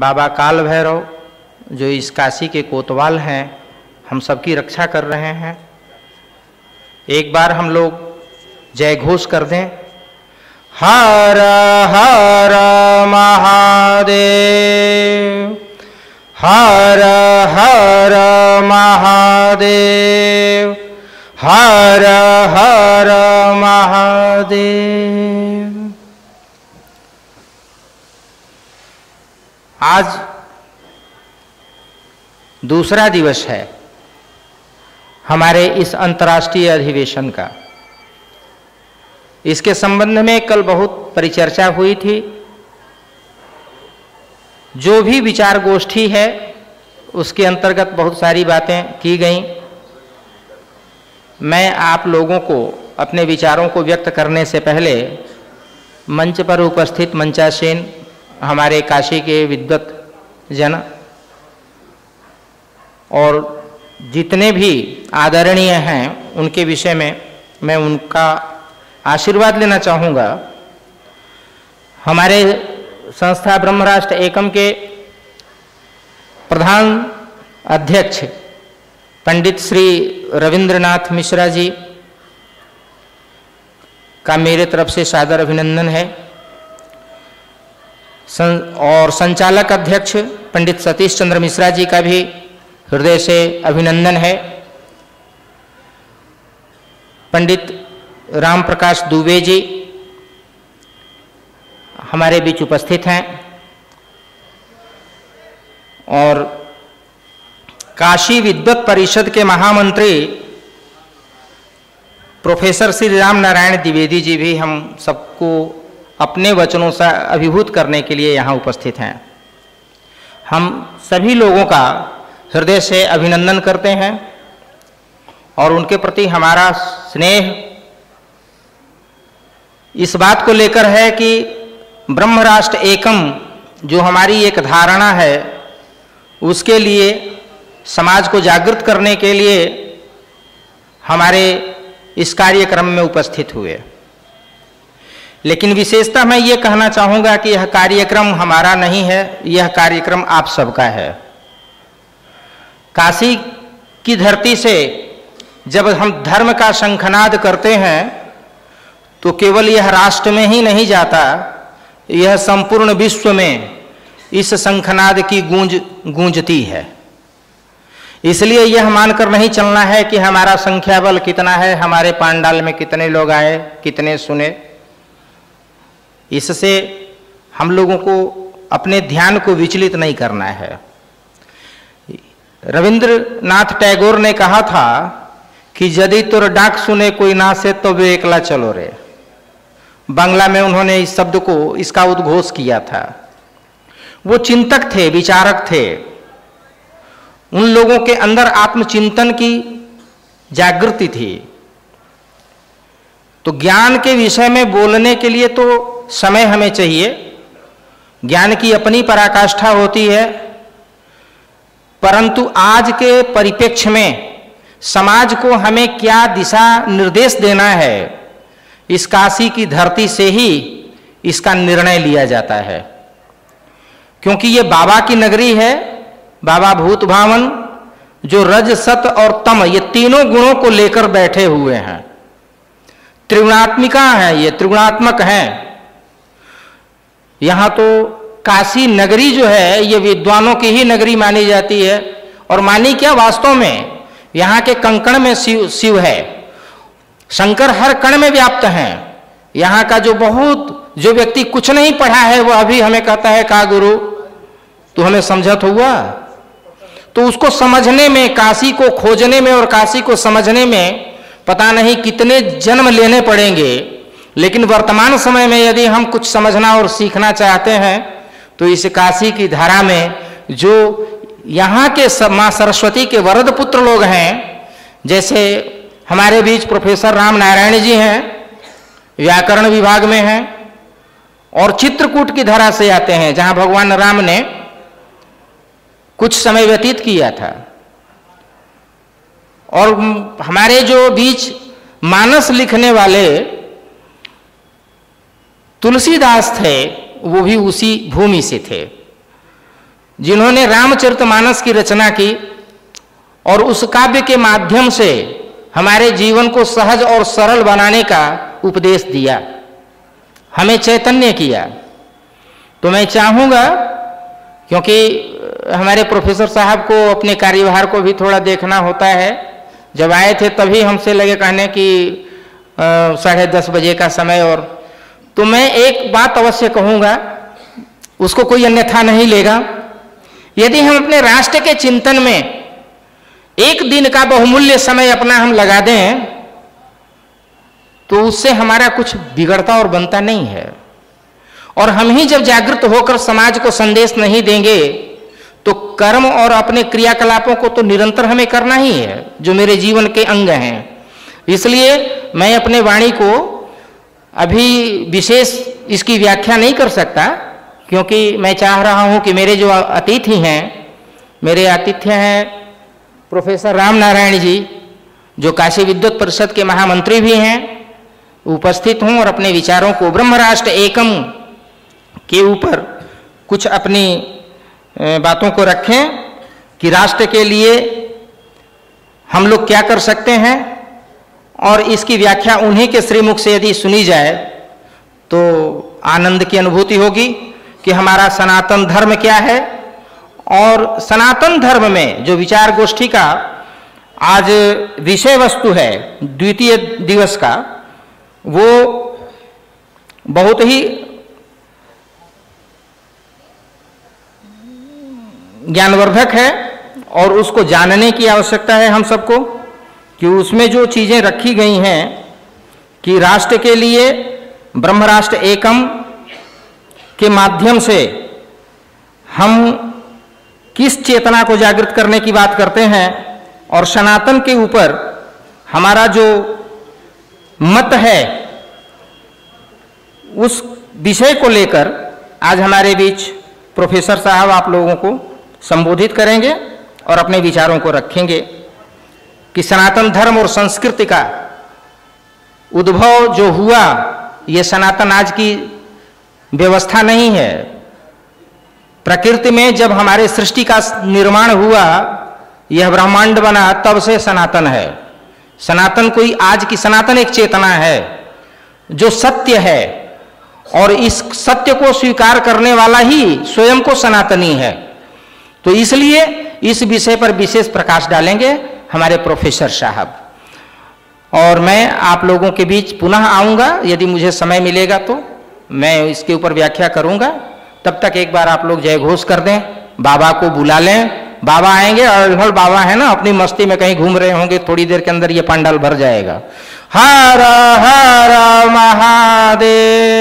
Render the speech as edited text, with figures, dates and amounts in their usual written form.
बाबा काल भैरव जो इस काशी के कोतवाल हैं, हम सबकी रक्षा कर रहे हैं। एक बार हम लोग जय घोष कर दें, हर हर महादेव, हर हर महादेव, हर हर महादेव। आज दूसरा दिवस है हमारे इस अंतर्राष्ट्रीय अधिवेशन का। इसके संबंध में कल बहुत परिचर्चा हुई थी। जो भी विचार गोष्ठी है उसके अंतर्गत बहुत सारी बातें की गईं। मैं आप लोगों को अपने विचारों को व्यक्त करने से पहले मंच पर उपस्थित मंचासीन हमारे काशी के विद्वत जन और जितने भी आदरणीय हैं उनके विषय में मैं उनका आशीर्वाद लेना चाहूँगा। हमारे संस्था ब्रह्म राष्ट्र एकम के प्रधान अध्यक्ष पंडित श्री रविंद्रनाथ मिश्रा जी का मेरे तरफ से सादर अभिनंदन है और संचालक अध्यक्ष पंडित सतीश चंद्र मिश्रा जी का भी हृदय से अभिनंदन है। पंडित राम प्रकाश दुबे जी हमारे बीच उपस्थित हैं और काशी विद्वत परिषद के महामंत्री प्रोफेसर श्री राम नारायण द्विवेदी जी भी हम सबको अपने वचनों से अभिभूत करने के लिए यहाँ उपस्थित हैं। हम सभी लोगों का हृदय से अभिनंदन करते हैं और उनके प्रति हमारा स्नेह इस बात को लेकर है कि ब्रह्म राष्ट्र एकम जो हमारी एक धारणा है उसके लिए समाज को जागृत करने के लिए हमारे इस कार्यक्रम में उपस्थित हुए। लेकिन विशेषतः मैं ये कहना चाहूँगा कि यह कार्यक्रम हमारा नहीं है, यह कार्यक्रम आप सबका है। काशी की धरती से जब हम धर्म का शंखनाद करते हैं तो केवल यह राष्ट्र में ही नहीं जाता, यह संपूर्ण विश्व में इस शंखनाद की गूंज गूंजती है। इसलिए यह मानकर नहीं चलना है कि हमारा संख्या बल कितना है, हमारे पांडाल में कितने लोग आए, कितने सुने। इससे हम लोगों को अपने ध्यान को विचलित नहीं करना है। रविंद्रनाथ टैगोर ने कहा था कि यदि तुर डाक सुने कोई ना से तो वे एकला चलो रे। बांग्ला में उन्होंने इस शब्द को, इसका उद्घोष किया था। वो चिंतक थे, विचारक थे। उन लोगों के अंदर आत्मचिंतन की जागृति थी। तो ज्ञान के विषय में बोलने के लिए तो समय हमें चाहिए। ज्ञान की अपनी पराकाष्ठा होती है, परंतु आज के परिप्रेक्ष्य में समाज को हमें क्या दिशा निर्देश देना है, इस काशी की धरती से ही इसका निर्णय लिया जाता है। क्योंकि ये बाबा की नगरी है, बाबा भूत भावन जो रज सत और तम ये तीनों गुणों को लेकर बैठे हुए हैं। त्रिगुणात्मिका है, ये त्रिगुणात्मक हैं। यहाँ तो काशी नगरी जो है ये विद्वानों की ही नगरी मानी जाती है। और मानी क्या, वास्तव में यहाँ के कंकण में शिव है। शंकर हर कण में व्याप्त हैं। यहाँ का जो व्यक्ति कुछ नहीं पढ़ा है वह अभी हमें कहता है का गुरु तू हमें समझत हुआ, तो उसको समझने में, काशी को खोजने में और काशी को समझने में पता नहीं कितने जन्म लेने पड़ेंगे। लेकिन वर्तमान समय में यदि हम कुछ समझना और सीखना चाहते हैं तो इस काशी की धारा में जो यहाँ के माँ सरस्वती के वरद पुत्र लोग हैं, जैसे हमारे बीच प्रोफेसर राम नारायण जी हैं, व्याकरण विभाग में हैं, और चित्रकूट की धारा से आते हैं जहाँ भगवान राम ने कुछ समय व्यतीत किया था। और हमारे जो बीच मानस लिखने वाले तुलसीदास थे वो भी उसी भूमि से थे। जिन्होंने रामचरितमानस की रचना की और उस काव्य के माध्यम से हमारे जीवन को सहज और सरल बनाने का उपदेश दिया, हमें चैतन्य किया। तो मैं चाहूँगा, क्योंकि हमारे प्रोफेसर साहब को अपने कार्यभार को भी थोड़ा देखना होता है, जब आए थे तभी हमसे लगे कहने कि 10:30 बजे का समय, और तो मैं एक बात अवश्य कहूँगा, उसको कोई अन्यथा नहीं लेगा। यदि हम अपने राष्ट्र के चिंतन में एक दिन का बहुमूल्य समय अपना हम लगा दें तो उससे हमारा कुछ बिगड़ता और बनता नहीं है। और हम ही जब जागृत होकर समाज को संदेश नहीं देंगे तो कर्म और अपने क्रियाकलापों को तो निरंतर हमें करना ही है, जो मेरे जीवन के अंग हैं। इसलिए मैं अपने वाणी को अभी विशेष इसकी व्याख्या नहीं कर सकता, क्योंकि मैं चाह रहा हूं कि मेरे जो अतिथि हैं, मेरे आतिथ्य हैं प्रोफेसर राम नारायण जी, जो काशी विद्वत परिषद के महामंत्री भी हैं, उपस्थित हूं और अपने विचारों को ब्रह्म राष्ट्र एकम के ऊपर कुछ अपनी बातों को रखें कि राष्ट्र के लिए हम लोग क्या कर सकते हैं, और इसकी व्याख्या उन्हीं के श्रीमुख से यदि सुनी जाए तो आनंद की अनुभूति होगी कि हमारा सनातन धर्म क्या है। और सनातन धर्म में जो विचार गोष्ठी का आज विषय वस्तु है द्वितीय दिवस का, वो बहुत ही ज्ञानवर्धक है और उसको जानने की आवश्यकता है हम सबको, कि उसमें जो चीज़ें रखी गई हैं कि राष्ट्र के लिए ब्रह्म राष्ट्र एकम के माध्यम से हम किस चेतना को जागृत करने की बात करते हैं, और सनातन के ऊपर हमारा जो मत है उस विषय को लेकर आज हमारे बीच प्रोफेसर साहब आप लोगों को संबोधित करेंगे और अपने विचारों को रखेंगे कि सनातन धर्म और संस्कृति का उद्भव जो हुआ, ये सनातन आज की व्यवस्था नहीं है। प्रकृति में जब हमारे सृष्टि का निर्माण हुआ, यह ब्रह्मांड बना, तब से सनातन है। सनातन कोई आज की, सनातन एक चेतना है जो सत्य है, और इस सत्य को स्वीकार करने वाला ही स्वयं को सनातनी है। तो इसलिए इस विषय पर विशेष प्रकाश डालेंगे हमारे प्रोफेसर साहब, और मैं आप लोगों के बीच पुनः आऊँगा, यदि मुझे समय मिलेगा तो मैं इसके ऊपर व्याख्या करूँगा। तब तक एक बार आप लोग जय घोष कर दें, बाबा को बुला लें। बाबा आएंगे, अड़घड़ बाबा है ना, अपनी मस्ती में कहीं घूम रहे होंगे, थोड़ी देर के अंदर ये पंडाल भर जाएगा। हर हर महादेव।